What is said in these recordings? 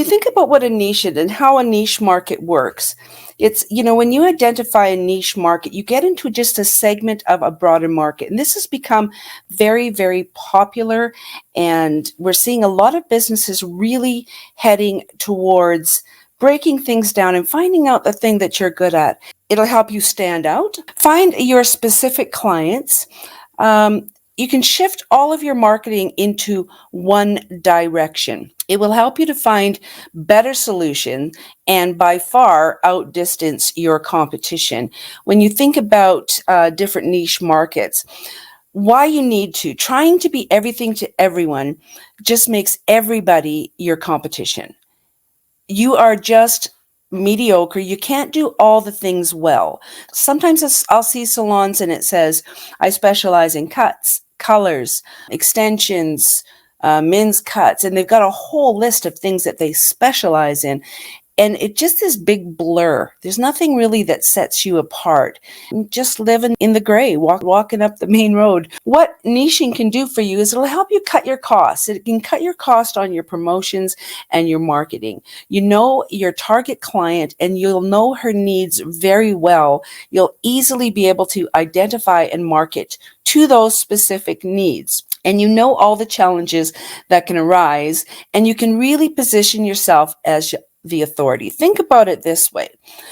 think about what a niche is and how a niche market works, it's, when you identify a niche market, you get into just a segment of a broader market. And this has become very, very popular. And we're seeing a lot of businesses really heading towards breaking things down and finding out the thing that you're good at. It'll help you stand out, find your specific clients. You can shift all of your marketing into one direction. It will help you to find better solution and by far outdistance your competition. When you think about different niche markets, why you need to, trying to be everything to everyone just makes everybody your competition. You are just mediocre. You can't do all the things well. Sometimes I'll see salons and it says, I specialize in cuts, colors, extensions, men's cuts, and they've got a whole list of things that they specialize in. And it just this big blur. There's nothing really that sets you apart. Just living in the gray, walking up the main road. What niching can do for you is it'll help you cut your costs. It can cut your cost on your promotions and your marketing. You know your target client and you'll know her needs very well. You'll easily be able to identify and market to those specific needs. And you know all the challenges that can arise, and you can really position yourself as the authority. Think about it this way.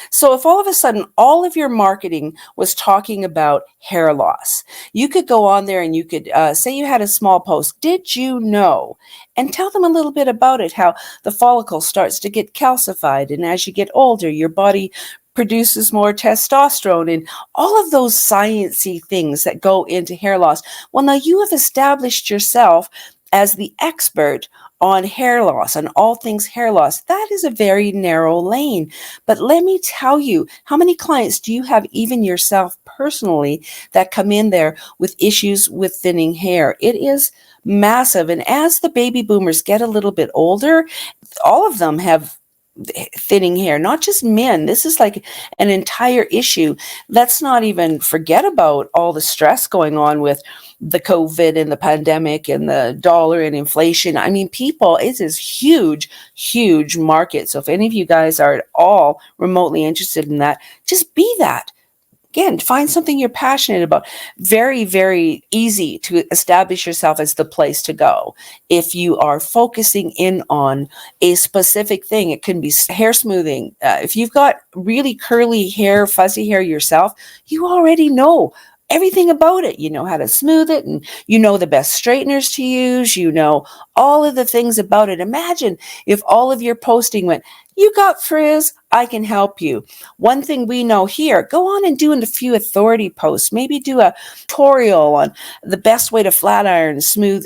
So if all of a sudden all of your marketing was talking about hair loss, you could go on there and you could say you had a small post. Did you know? And tell them a little bit about it, how the follicle starts to get calcified. And as you get older, your body produces more testosterone and all of those sciencey things that go into hair loss. Well, now you have established yourself as the expert on hair loss, on all things hair loss. That is a very narrow lane. But let me tell you, how many clients do you have, even yourself personally, that come in there with issues with thinning hair? It is massive. And as the baby boomers get a little bit older, all of them have thinning hair, not just men. This is like an entire issue. Let's not even forget about all the stress going on with the COVID and the pandemic and the dollar and inflation. I mean, people, it is huge, huge market. So if any of you guys are at all remotely interested in that, just be that. Again, find something you're passionate about. Very, very easy to establish yourself as the place to go. If you are focusing in on a specific thing, it can be hair smoothing. If you've got really curly hair, fuzzy hair yourself, you already know everything about it. You know how to smooth it, and you know the best straighteners to use. You know all of the things about it. Imagine if all of your posting went, you got frizz, I can help you. One thing we know here, go on and do a few authority posts. Maybe do a tutorial on the best way to flat iron, smooth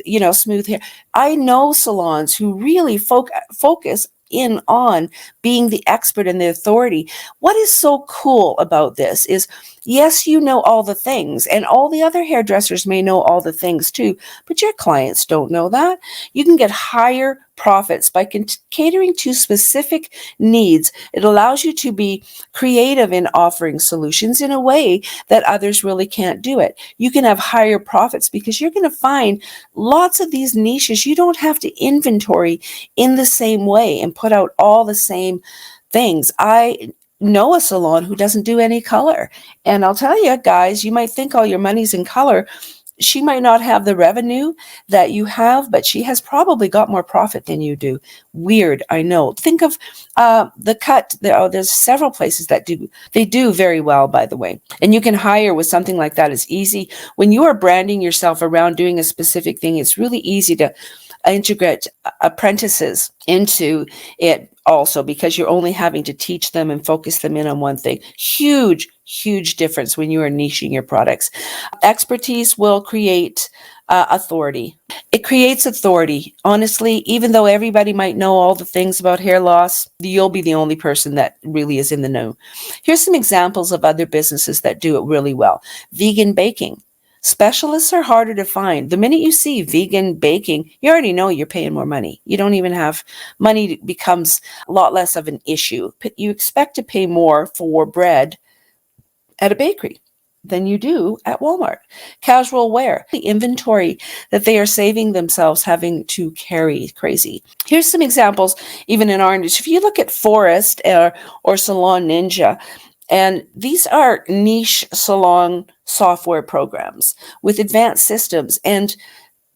hair. I know salons who really focus in on being the expert and the authority. What is so cool about this is, yes, you know all the things, and all the other hairdressers may know all the things too, but your clients don't know that. You can get higher profits by catering to specific needs. It allows you to be creative in offering solutions in a way that others really can't do it. You can have higher profits because you're going to find lots of these niches. You don't have to inventory in the same way and put out all the same things. I know a salon who doesn't do any color. And I'll tell you, guys, you might think all your money's in color. She might not have the revenue that you have, but she has probably got more profit than you do. Weird, I know. Think of the cut. There's several places that do. They do very well, by the way. And you can hire with something like that. It's easy. When you are branding yourself around doing a specific thing, it's really easy to integrate apprentices into it also, because you're only having to teach them and focus them in on one thing. Huge, huge difference when you are niching your products. Expertise will create authority. It creates authority. Honestly, even though everybody might know all the things about hair loss, you'll be the only person that really is in the know. Here's some examples of other businesses that do it really well. Vegan baking. Specialists are harder to find. The minute you see vegan baking, you already know you're paying more money. You don't even have money, becomes a lot less of an issue. You expect to pay more for bread at a bakery. than you do at Walmart. Casual wear, the inventory that they are saving themselves having to carry, crazy. Here's some examples, even in our industry. If you look at Forest or Salon Ninja, and these are niche salon software programs with advanced systems. And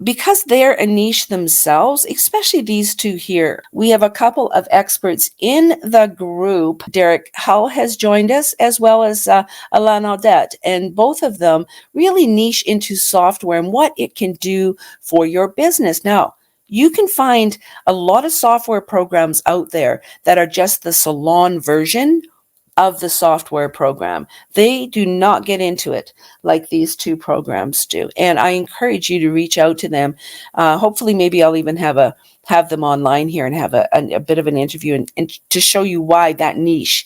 because they're a niche themselves, especially these two here, we have a couple of experts in the group. Derek Hull has joined us, as well as Alain Audette, and both of them really niche into software and what it can do for your business. Now, you can find a lot of software programs out there that are just the salon version of the software program. They do not get into it like these two programs do. And I encourage you to reach out to them. Hopefully, maybe I'll even have them online here and have a bit of an interview and to show you why that niche.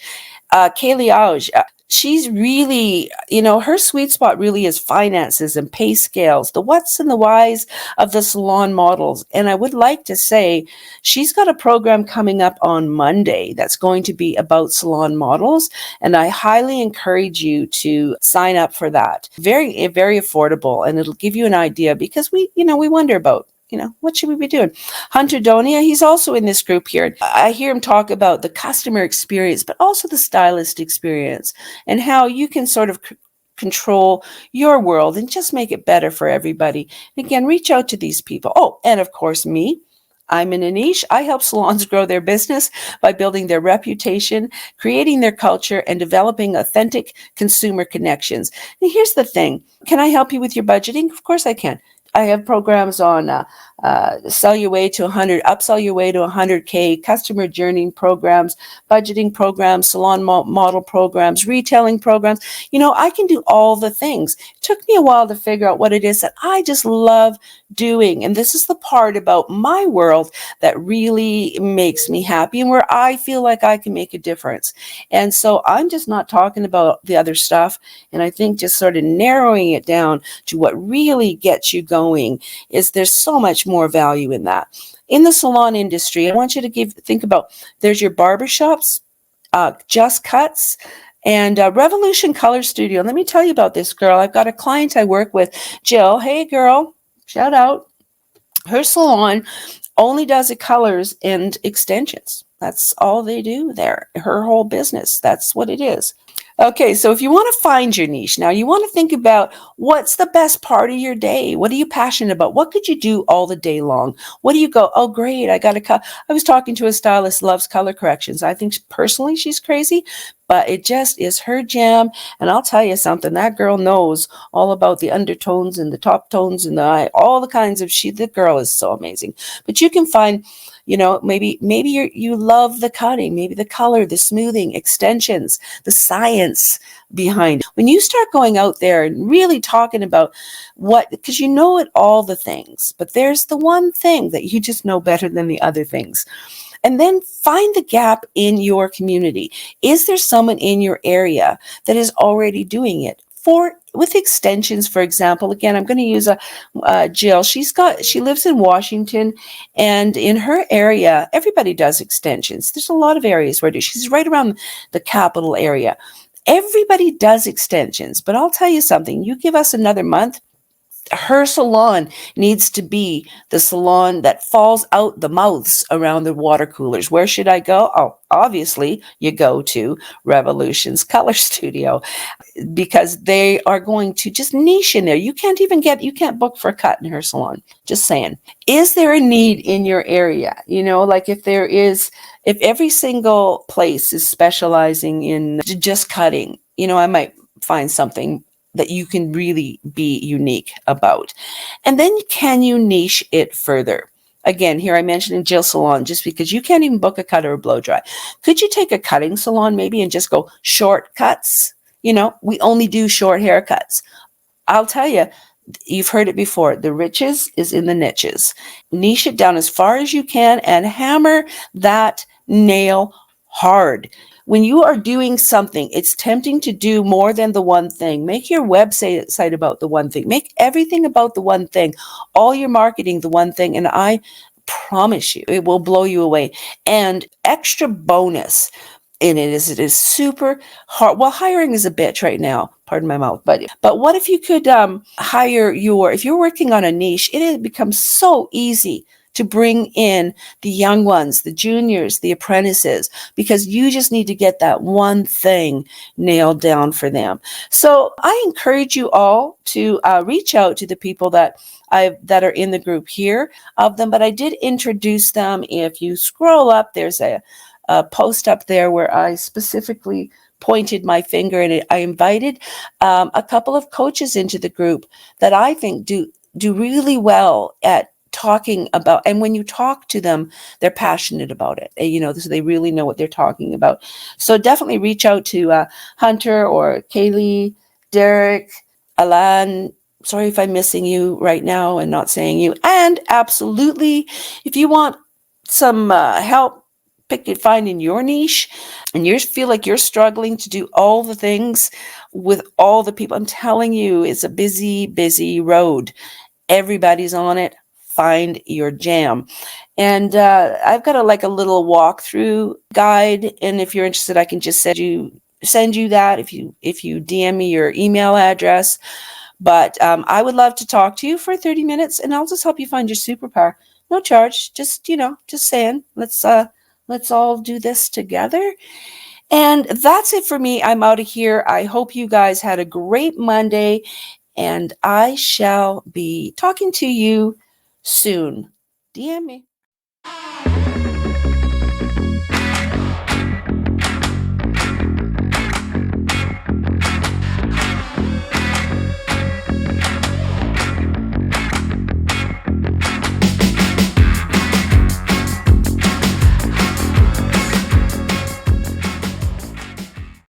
Kaylee Auge, she's really, her sweet spot really is finances and pay scales, the what's and the whys of the salon models. And I would like to say she's got a program coming up on Monday that's going to be about salon models. And I highly encourage you to sign up for that. Very, very affordable. And it'll give you an idea, because we wonder about, what should we be doing? Hunter Donia, he's also in this group here. I hear him talk about the customer experience, but also the stylist experience, and how you can sort of control your world and just make it better for everybody. And again, reach out to these people. Oh, and of course, me. I'm in a niche. I help salons grow their business by building their reputation, creating their culture, and developing authentic consumer connections. And here's the thing. Can I help you with your budgeting? Of course I can. I have programs on sell your way to 100, upsell your way to 100K, customer journey programs, budgeting programs, salon model programs, retailing programs. I can do all the things. It took me a while to figure out what it is that I just love doing. And this is the part about my world that really makes me happy and where I feel like I can make a difference. And so I'm just not talking about the other stuff. And I think just sort of narrowing it down to what really gets you going is there's so much more value in that. In the salon industry, I want you to think about, there's your barbershops, Just Cuts, and Revolution Color Studio. Let me tell you about this girl. I've got a client I work with, Jill. Hey, girl, shout out. Her salon only does colors and extensions. That's all they do there. Her whole business, that's what it is. Okay, so if you want to find your niche, now you want to think about what's the best part of your day. What are you passionate about? What could you do all the day long? What do you go, oh, great, I was talking to a stylist, loves color corrections. I think personally she's crazy, but it just is her jam. And I'll tell you something, that girl knows all about the undertones and the top tones and the eye, all the kinds of, the girl is so amazing. But you can find, maybe you love the cutting, maybe the color, the smoothing, extensions, the science behind it. When you start going out there and really talking about because all the things, but there's the one thing that you just know better than the other things. And then find the gap in your community. Is there someone in your area that is already doing it? With extensions, for example, again, I'm going to use Jill. She lives in Washington, and in her area, everybody does extensions. There's a lot of areas where she's right around the capital area. Everybody does extensions, but I'll tell you something. You give us another month, her salon needs to be the salon that falls out the mouths around the water coolers. Where should I go? Oh, obviously, you go to Revolution's Color Studio, because they are going to just niche in there. You can't book for a cut in her salon. Just saying. Is there a need in your area? Like if every single place is specializing in just cutting, I might find something that you can really be unique about. And then can you niche it further? Again, here I mentioned in Jill's salon, just because you can't even book a cut or a blow dry. Could you take a cutting salon maybe and just go short cuts? We only do short haircuts. I'll tell you, you've heard it before. The riches is in the niches. Niche it down as far as you can and hammer that nail hard. When you are doing something, it's tempting to do more than the one thing. Make your website about the one thing. Make everything about the one thing. All your marketing, the one thing. And I promise you, it will blow you away. And extra bonus in it is super hard. Well, hiring is a bitch right now. pardon my mouth, but what if you could hire if you're working on a niche, it has become so easy to bring in the young ones, the juniors, the apprentices, because you just need to get that one thing nailed down for them. So I encourage you all to reach out to the people that are in the group here of them, but I did introduce them. If you scroll up, there's a post up there where I specifically pointed my finger, and I invited a couple of coaches into the group that I think do really well at talking about, and when you talk to them, they're passionate about it, so they really know what they're talking about. So definitely reach out to Hunter or Kaylee, Derek, Alan. Sorry if I'm missing you right now and not saying you. And absolutely, if you want some help finding your niche, and you feel like you're struggling to do all the things with all the people, I'm telling you, it's a busy, busy road. Everybody's on it. Find your jam. And I've got a little walkthrough guide, and if you're interested, I can just send you that if you DM me your email address. But I would love to talk to you for 30 minutes, and I'll just help you find your superpower. No charge, just saying, let's all do this together. And that's it for me. I'm out of here. I hope you guys had a great Monday, and I shall be talking to you soon. DM me.